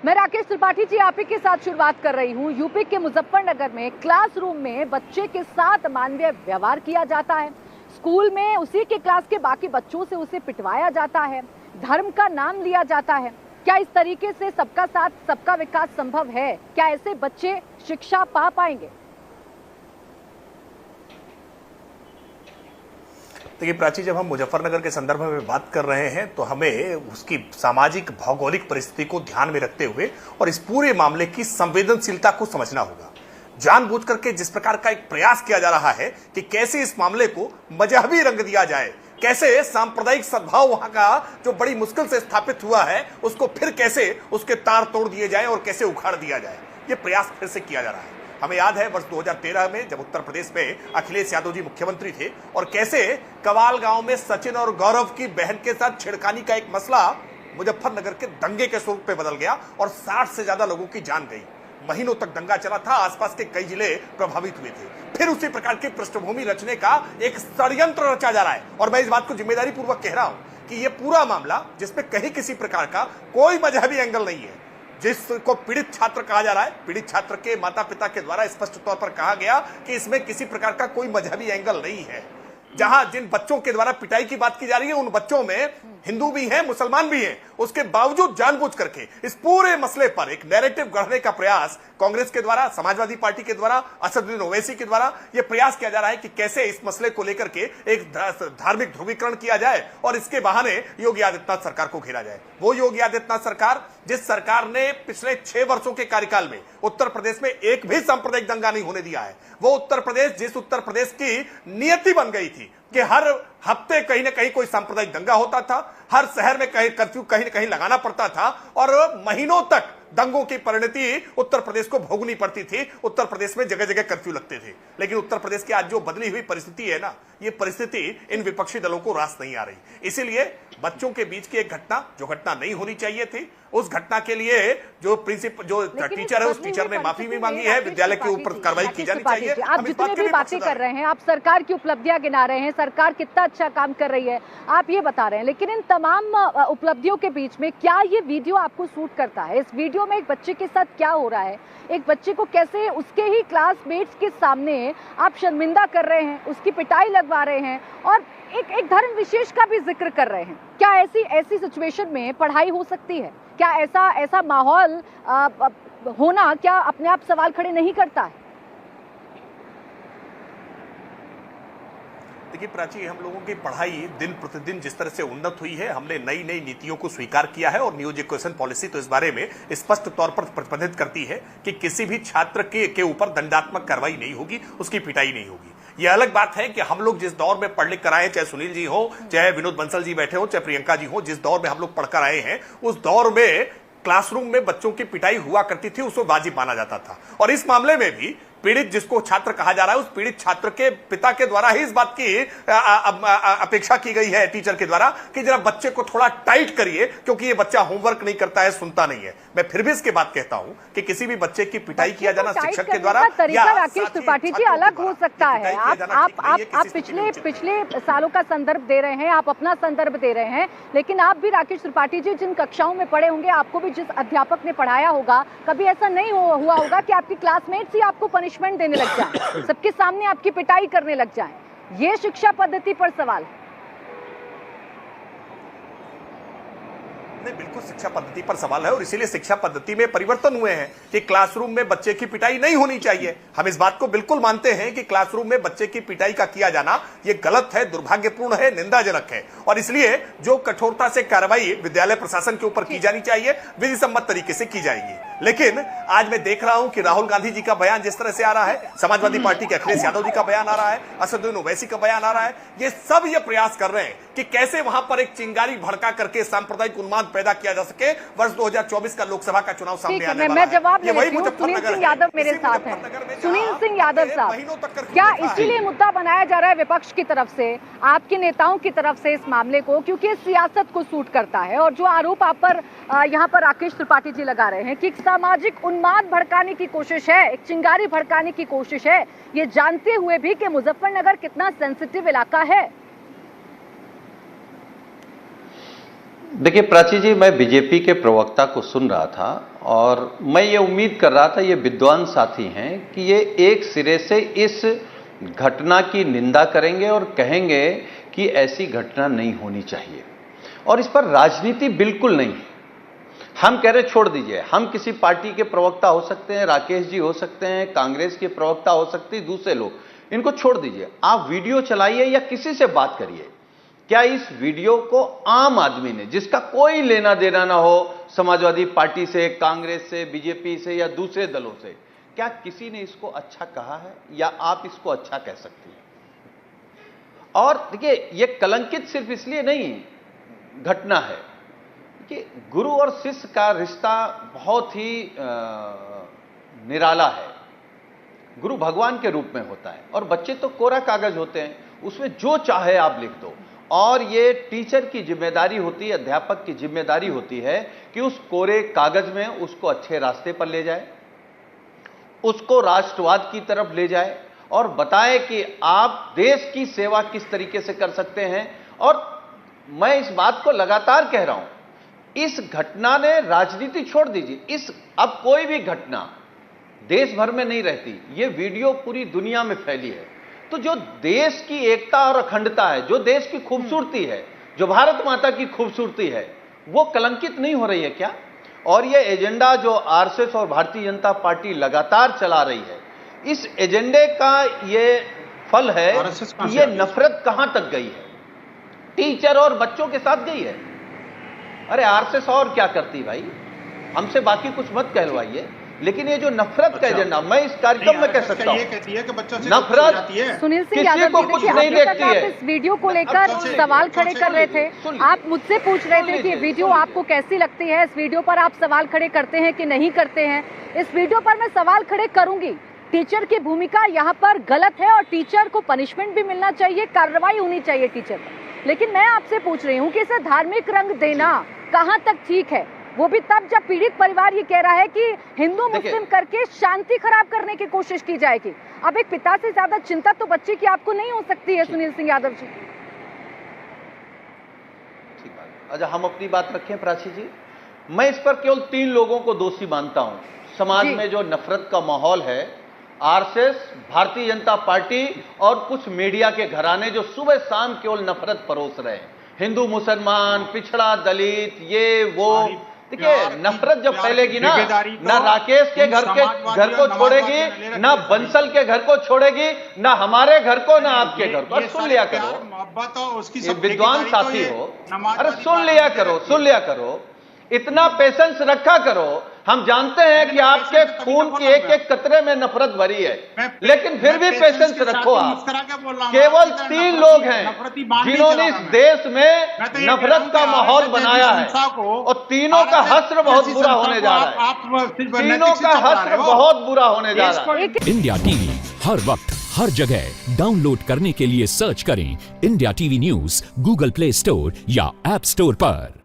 मैं राकेश त्रिपाठी जी आप ही के साथ शुरुआत कर रही हूँ। यूपी के मुजफ्फरनगर में क्लासरूम में बच्चे के साथ अमानवीय व्यवहार किया जाता है। स्कूल में उसी के क्लास के बाकी बच्चों से उसे पिटवाया जाता है, धर्म का नाम लिया जाता है। क्या इस तरीके से सबका साथ सबका विकास संभव है? क्या ऐसे बच्चे शिक्षा पा पाएंगे? देखिए प्राची, जब हम मुजफ्फरनगर के संदर्भ में बात कर रहे हैं तो हमें उसकी सामाजिक भौगोलिक परिस्थिति को ध्यान में रखते हुए और इस पूरे मामले की संवेदनशीलता को समझना होगा। जानबूझ करके जिस प्रकार का एक प्रयास किया जा रहा है कि कैसे इस मामले को मजहबी रंग दिया जाए, कैसे सांप्रदायिक सद्भाव वहां का जो बड़ी मुश्किल से स्थापित हुआ है उसको फिर कैसे उसके तार तोड़ दिए जाए और कैसे उखाड़ दिया जाए, ये प्रयास फिर से किया जा रहा है। हमें याद है वर्ष 2013 में जब उत्तर प्रदेश में अखिलेश यादव जी मुख्यमंत्री थे और कैसे कवाल गांव में सचिन और गौरव की बहन के साथ छेड़खानी का एक मसला मुजफ्फरनगर के दंगे के स्वरूप में बदल गया और 60 से ज्यादा लोगों की जान गई। महीनों तक दंगा चला था, आसपास के कई जिले प्रभावित हुए थे। फिर उसी प्रकार की पृष्ठभूमि रचने का एक षड्यंत्र रचा जा रहा है और मैं इस बात को जिम्मेदारी पूर्वक कह रहा हूं कि यह पूरा मामला जिसमें कहीं किसी प्रकार का कोई मजहबी एंगल नहीं है, जिसको पीड़ित छात्र कहा जा रहा है, पीड़ित छात्र के माता पिता के द्वारा स्पष्ट तौर पर कहा गया कि इसमें किसी प्रकार का कोई मजहबी एंगल नहीं है। जहां जिन बच्चों के द्वारा पिटाई की बात की जा रही है उन बच्चों में हिंदू भी हैं, मुसलमान भी हैं। उसके बावजूद जानबूझ करके इस पूरे मसले पर एक नैरेटिव गढ़ने का प्रयास कांग्रेस के द्वारा, समाजवादी पार्टी के द्वारा, असदुद्दीन ओवैसी के द्वारा यह प्रयास किया जा रहा है कि कैसे इस मसले को लेकर के एक धार्मिक ध्रुवीकरण किया जाए और इसके बहाने योगी आदित्यनाथ सरकार को घेरा जाए। वो योगी आदित्यनाथ सरकार जिस सरकार ने पिछले 6 वर्षों के कार्यकाल में उत्तर प्रदेश में एक भी सांप्रदायिक दंगा नहीं होने दिया है, वो उत्तर प्रदेश जिस उत्तर प्रदेश की नियति बन गई थी कि हर हफ्ते कहीं ना कहीं कोई सांप्रदायिक दंगा होता था, हर शहर में कहीं कर्फ्यू कहीं ना कहीं लगाना पड़ता था और महीनों तक दंगों की परिणति उत्तर प्रदेश को भोगनी पड़ती थी। उत्तर प्रदेश में जगह जगह कर्फ्यू लगते थे। लेकिन उत्तर प्रदेश की आज जो बदली हुई परिस्थिति है ना, ये परिस्थिति इन विपक्षी दलों को रास नहीं आ रही। इसीलिए बच्चों के बीच की एक घटना, जो घटना नहीं होनी चाहिए थी, उस घटना के लिए जो टीचर है उस टीचर ने माफी भी मांगी है, विद्यालय के ऊपर कार्रवाई की जानी चाहिए। आप जितने भी बातें कर रहे हैं, आप सरकार की उपलब्धियां गिना रहे हैं, सरकार कितना अच्छा काम कर रही है, आप ये बता रहे हैं, लेकिन इन तमाम उपलब्धियों के बीच में क्या ये वीडियो आपको सूट करता है? इस वीडियो में एक बच्चे के साथ क्या हो रहा है, एक बच्चे को कैसे उसके ही क्लासमेट्स के सामने आप शर्मिंदा कर रहे हैं, उसकी पिटाई लगवा रहे हैं और एक धर्म विशेष का भी जिक्र कर रहे हैं। क्या ऐसी सिचुएशन में पढ़ाई हो सकती है? क्या ऐसा माहौल होना क्या अपने आप सवाल खड़े नहीं करता है? देखिए प्राची, हम लोगों की पढ़ाई दिन प्रतिदिन जिस तरह से उन्नत हुई है, हमने नई नई नीतियों को स्वीकार किया है और न्यू एजुकेशन पॉलिसी तो इस बारे में स्पष्ट तौर पर प्रतिबंधित करती है कि किसी भी छात्र के ऊपर दंडात्मक कार्रवाई नहीं होगी, उसकी पिटाई नहीं होगी। यह अलग बात है कि हम लोग जिस दौर में पढ़ लिख कर आए, चाहे सुनील जी हो, चाहे विनोद बंसल जी बैठे हो, चाहे प्रियंका जी हो, जिस दौर में हम लोग पढ़कर आए हैं, उस दौर में क्लासरूम में बच्चों की पिटाई हुआ करती थी, उसको वाजिब माना जाता था। और इस मामले में भी पीड़ित जिसको छात्र कहा जा रहा है, उस पीड़ित छात्र के पिता के द्वारा ही इस बात की अपेक्षा की गई है टीचर के द्वारा कि जरा बच्चे को थोड़ा टाइट करिए, क्योंकि ये बच्चा होमवर्क नहीं करता है, सुनता नहीं है। मैं फिर भी इसके बात कहता हूं कि किसी भी बच्चे की पिटाई किया जाना शिक्षक के द्वारा तरीका, राकेश त्रिपाठी जी, अलग हो सकता है। आप पिछले सालों का संदर्भ दे रहे हैं, आप अपना संदर्भ दे रहे हैं, लेकिन आप भी राकेश त्रिपाठी जी जिन कक्षाओं में पढ़े होंगे, आपको भी जिस अध्यापक ने पढ़ाया होगा, कभी ऐसा नहीं हुआ होगा कि आपकी क्लासमेट्स ही आपको पनिशमेंट देने लग जाए, सबके सामने आपकी पिटाई करने लग जाए? ये शिक्षा पद्धति पर सवाल है। नहीं, बिल्कुल शिक्षा पद्धति पर सवाल है और इसीलिए शिक्षा पद्धति में परिवर्तन हुए हैं कि क्लासरूम में बच्चे की पिटाई नहीं होनी चाहिए। हम इस बात को बिल्कुल मानते हैं कि क्लासरूम में बच्चे की पिटाई का किया जाना यह गलत है, दुर्भाग्यपूर्ण है, निंदाजनक है और इसलिए जो कठोरता से कार्रवाई विद्यालय प्रशासन के ऊपर की जानी चाहिए, विधि सम्मत तरीके से की जाएगी। लेकिन आज मैं देख रहा हूं कि राहुल गांधी जी का बयान जिस तरह से आ रहा है, समाजवादी पार्टी के अखिलेश यादव जी का बयान आ रहा है, असदुद्दीन ओवैसी का बयान आ रहा है, ये सब ये प्रयास कर रहे हैं कि कैसे वहां पर एक चिंगारी भड़का करके सांप्रदायिक उन्माद पैदा किया जा सके। वर्ष 2024 का लोकसभा का चुनाव सामने आने वाला है। मैं जवाब लेती हूं। सुनील सिंह यादव मेरे साथ हैं। सुनील सिंह यादव साहब, क्या इसीलिए मुद्दा बनाया जा रहा है विपक्ष की तरफ से, आपके नेताओं की तरफ से इस मामले को, क्योंकि सियासत को सूट करता है? और जो आरोप आप पर यहाँ पर राकेश त्रिपाठी जी लगा रहे हैं कि सामाजिक उन्माद भड़काने की कोशिश है, एक चिंगारी भड़काने की कोशिश है, ये जानते हुए भी कि मुजफ्फरनगर कितना सेंसिटिव इलाका है। देखिए प्राची जी, मैं बीजेपी के प्रवक्ता को सुन रहा था और मैं ये उम्मीद कर रहा था, ये विद्वान साथी हैं कि ये एक सिरे से इस घटना की निंदा करेंगे और कहेंगे कि ऐसी घटना नहीं होनी चाहिए, और इस पर राजनीति बिल्कुल नहीं है। हम कह रहे छोड़ दीजिए, हम किसी पार्टी के प्रवक्ता हो सकते हैं, राकेश जी हो सकते हैं, कांग्रेस के प्रवक्ता हो सकते हैं, दूसरे लोग, इनको छोड़ दीजिए। आप वीडियो चलाइए या किसी से बात करिए, क्या इस वीडियो को आम आदमी ने, जिसका कोई लेना देना ना हो समाजवादी पार्टी से, कांग्रेस से, बीजेपी से या दूसरे दलों से, क्या किसी ने इसको अच्छा कहा है या आप इसको अच्छा कह सकते हैं? और देखिए, यह कलंकित सिर्फ इसलिए नहीं घटना है कि गुरु और शिष्य का रिश्ता बहुत ही निराला है। गुरु भगवान के रूप में होता है और बच्चे तो कोरा कागज होते हैं, उसमें जो चाहे आप लिख दो। और ये टीचर की जिम्मेदारी होती है, अध्यापक की जिम्मेदारी होती है कि उस कोरे कागज में उसको अच्छे रास्ते पर ले जाए, उसको राष्ट्रवाद की तरफ ले जाए और बताए कि आप देश की सेवा किस तरीके से कर सकते हैं। और मैं इस बात को लगातार कह रहा हूं, इस घटना ने राजनीति छोड़ दीजिए, इस अब कोई भी घटना देश भर में नहीं रहती, ये वीडियो पूरी दुनिया में फैली है। तो जो देश की एकता और अखंडता है, जो देश की खूबसूरती है, जो भारत माता की खूबसूरती है, वो कलंकित नहीं हो रही है क्या? और ये एजेंडा जो आरएसएस और भारतीय जनता पार्टी लगातार चला रही है, इस एजेंडे का ये फल है कि ये नफरत कहां तक गई है, टीचर और बच्चों के साथ गई है। अरे आरएसएस और क्या करती भाई, हमसे बाकी कुछ मत कहलवाइए, लेकिन ये जो नफरत का एजेंडा, मैं इस कार्यक्रम में कह सकता हूं, नफरत सुनील सिंह यादव जी, देखिए अभी तक आप इस वीडियो को लेकर सवाल खड़े कर रहे थे, आप मुझसे पूछ रहे थे कि ये वीडियो आपको कैसी लगती है, इस वीडियो पर आप सवाल खड़े करते हैं कि नहीं करते हैं। इस वीडियो पर मैं सवाल खड़े करूंगी, टीचर की भूमिका यहाँ पर गलत है और टीचर को पनिशमेंट भी मिलना चाहिए, कार्रवाई होनी चाहिए टीचर पर। लेकिन मैं आपसे पूछ रही हूँ कि इसे धार्मिक रंग देना कहाँ तक ठीक है, वो भी तब जब पीड़ित परिवार ये कह रहा है कि हिंदू मुस्लिम करके शांति खराब करने की कोशिश की जाएगी। अब एक पिता से ज्यादा चिंता तो बच्चे की आपको नहीं हो सकती है सुनील सिंह यादव जी। ठीक बात। अच्छा, हम अपनी बात रखें प्राची जी, मैं इस पर केवल 3 लोगों को दोषी मानता हूं। समाज में जो नफरत का माहौल है, आरएसएस, भारतीय जनता पार्टी और कुछ मीडिया के घराने जो सुबह शाम केवल नफरत परोस रहे हैं, हिंदू मुसलमान, पिछड़ा, दलित, ये वो। देखिए, नफरत जब फैलेगी ना राकेश के घर को छोड़ेगी, ना बंसल के घर को छोड़ेगी, ना हमारे घर को, ना आपके घर को। सुन लिया करो, ये विद्वान साथी हो, अरे सुन लिया करो, इतना पेशेंस रखा करो। हम जानते हैं कि आपके खून की एक एक कतरे में नफरत भरी है, लेकिन फिर भी पेशेंस रखो। आप केवल 3 लोग हैं जिन्होंने इस देश में नफरत का माहौल बनाया है, और तीनों का हश्र बहुत बुरा होने जा रहा है, तीनों का हश्र बहुत बुरा होने जा रहा है। इंडिया टीवी हर वक्त हर जगह डाउनलोड करने के लिए सर्च करें India TV news Google play store या ऐप स्टोर पर।